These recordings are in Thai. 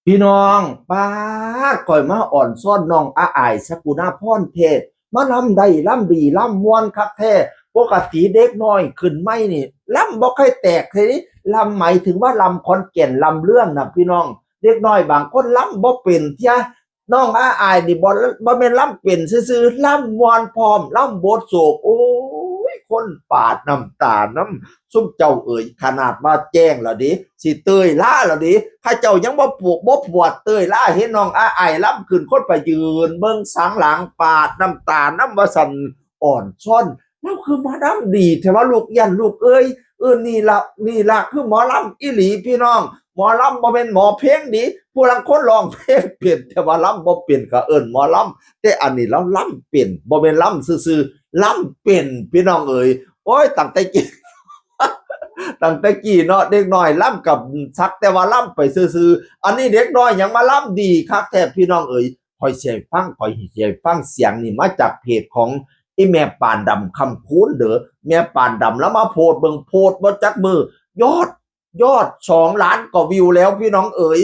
พี่น้องป้าดก่อยมาอ่อนซ่อนน้องอาอายสกุณาพรเทศมาลำได้ลำดีลำม่วนคักแท้ปกติเด็กน้อยขึ้นไม่นี่ลำบ่ค่อยแตกทีนี้ลำหมายถึงว่าลำคอนแก่นลำเรื่องนะพี่น้องเด็กน้อยบางคนลำบ่เป็นเที่ยน้องอาอายนี่บ่แม่นลำเป็นซื่อๆลำม่วนพร้อมลำบทโศกโอ้ยคนปาดน้ำตาน้ำ ซุ่มเจ้าเอ๋ยขนาดว่าแจ้งแล้วดิสิเตยล่าแล้วดิข้าเจ้ายังบ่ปลูกบ่ปวดเตยล่าเห็นน้องอาไอล้ำขึ้นคนไปยืนเบิ่งสังหลังปาดน้ำตาน้ำว่าสั่นอ่อนซ่อนแล้วคือหมอลำดีแต่ว่าลูกยันลูกเอ้ยนี่ละคือหมอลำอีหลีพี่น้องหมอลำบ่เป็นหมอเพลงดีผู้ลังคนร้องเพลงเปลี่ยนแต่ว่าลำบ่เปลี่ยนก็เอิ้นหมอลำแต่อันนี้เราลำเปลี่ยนบ่เป็นลำซื่อๆลำเป็นพี่น้องเอ๋ยโอ้ยตั้งแต่กี้ ตั้งแต่กี้เนาะเด็กน้อยล่ำกับซักแต่ว่าล่ำไปซื่อๆอันนี้เด็กน้อยยังมาล่ำดีครับแต่พี่น้องเอ๋ยคอยเสียฟังคอยเสียฟังเสียงนี่มาจากเพจของไอ้แม่ปานดำคำคูณเด้อแม่ปานดำแล้วมาโพดเบิ่งโพดบ่จักมือยอด2 ล้านกว่าวิวแล้วพี่น้องเอ๋ย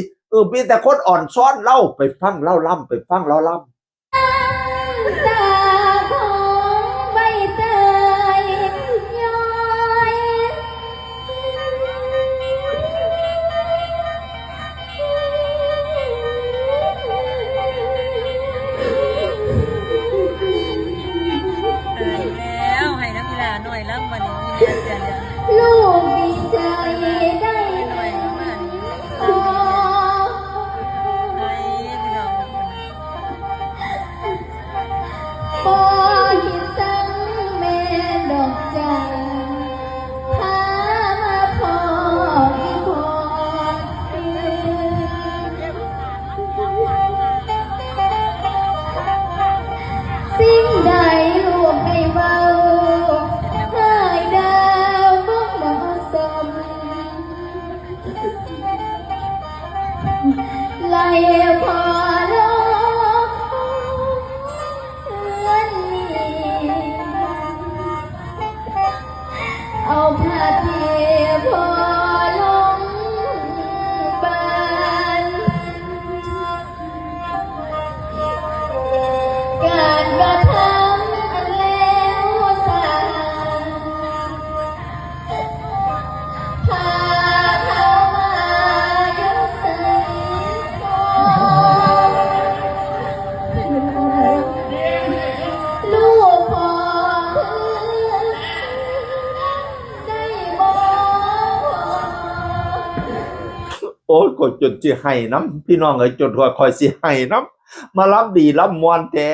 มีแต่คนอ่อนซ้อนเล่าไปฟังเล่าล่ำไปฟังเล่าล่ำ ตาของใบเตยย้อยตายแล้วให้น้ำกีฬาหน่อยแล้ววันนี้มีเมียเสียแล้วลูกดีใจได้ หน่อยมาก พอไอ้พี่น้อง พอคิดสั่งแม่ดอกจันพามาพออีพอสิ่งใดลูกให้เบาให้ดาวบ่เหมาะสมไล่พอลงเงินนี้เอาผ้าเทียพอลงบานการกระทำอันแล้วสายพาเขามายกใส่คอลูกพอได้บ่ โอ้ยกดจนสิให้น้ำพี่น้องเอ้ยจนคอยสิให้น้ำมาล้ำดีล้ำมวนแท้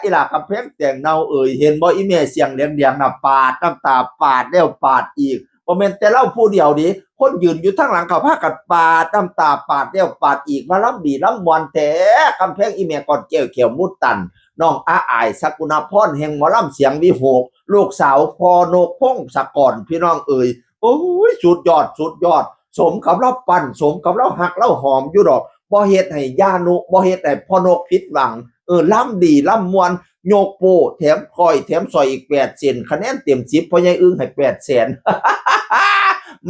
อีหล่ะกับเพลงแต่งเนาเอ่ยเห็นบ่อีแม่เสียงเลียงๆน่ะปาดน้ำตาปาดแล้วปาดอีกบ่แม่นแต่เล่าผู้เดียวดิคนยืนอยู่ทางหลังเขาพากันปาดน้ำตาปาดแล้วปาดอีกมาล้ำดีล้ำมวนแท้กำแพงอีแม่ก่อนแก้วเขียวมุดตันน้องอาอายสกุณาพรแห่งหมอลำเสียงวิหกลูกสาวพอนกพงศกรพี่น้องเอ่ยโอ้ยสุดยอด สมกับเราปั่นสมกับเราหักเราหอมอยู่ดอกบ่เฮ็ดให้ย่านุบ่เฮ็ดให้พ่อนกผิดหวังล่ำดีล่ำมวนโยกโปแถมคอยแถมซอยอีก8เซนคะแนนเต็ม10พ่อใหญ่อึ้งให้8แสน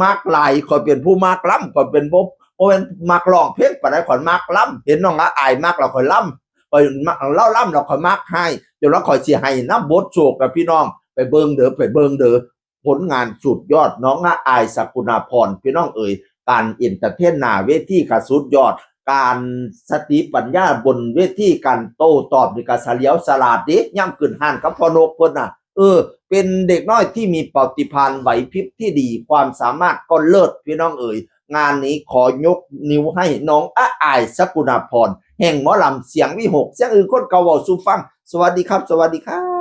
มักหลายข่อยเป็นผู้มักล้ำข่อยเป็นบ่เป็นมักร้องเพลงปานใดข่อยมักล้ำเห็นน้องละอายมักแล้วข่อยล้ำข่อยมักเล่าล้ำแล้วข่อยมักให้เดี๋ยวแล้วข่อยสิให้นำบทโศกกับพี่น้องไปเบิ่งเด้อผลงานสุดยอดน้องละอายสกุณาพรพี่น้องเอ่ย การเอนเตอร์เทนหน้าเวทีก็สุดยอดการสติปัญญาบนเวทีการโต้ตอบนี่ก็เฉลียวฉลาดดิย่ำขึ้นห้านกับพ่อนกเพิ่นน่ะเป็นเด็กน้อยที่มีปฏิภาณไหวพริบที่ดีความสามารถก็เลิศพี่น้องเอ๋ยงานนี้ขอยกนิ้วให้น้องอาอายสกุณาพรแห่งหมอลำเสียงวิหกเสียงอื่นคนเก่าเว้าสู่ฟังสวัสดีครับ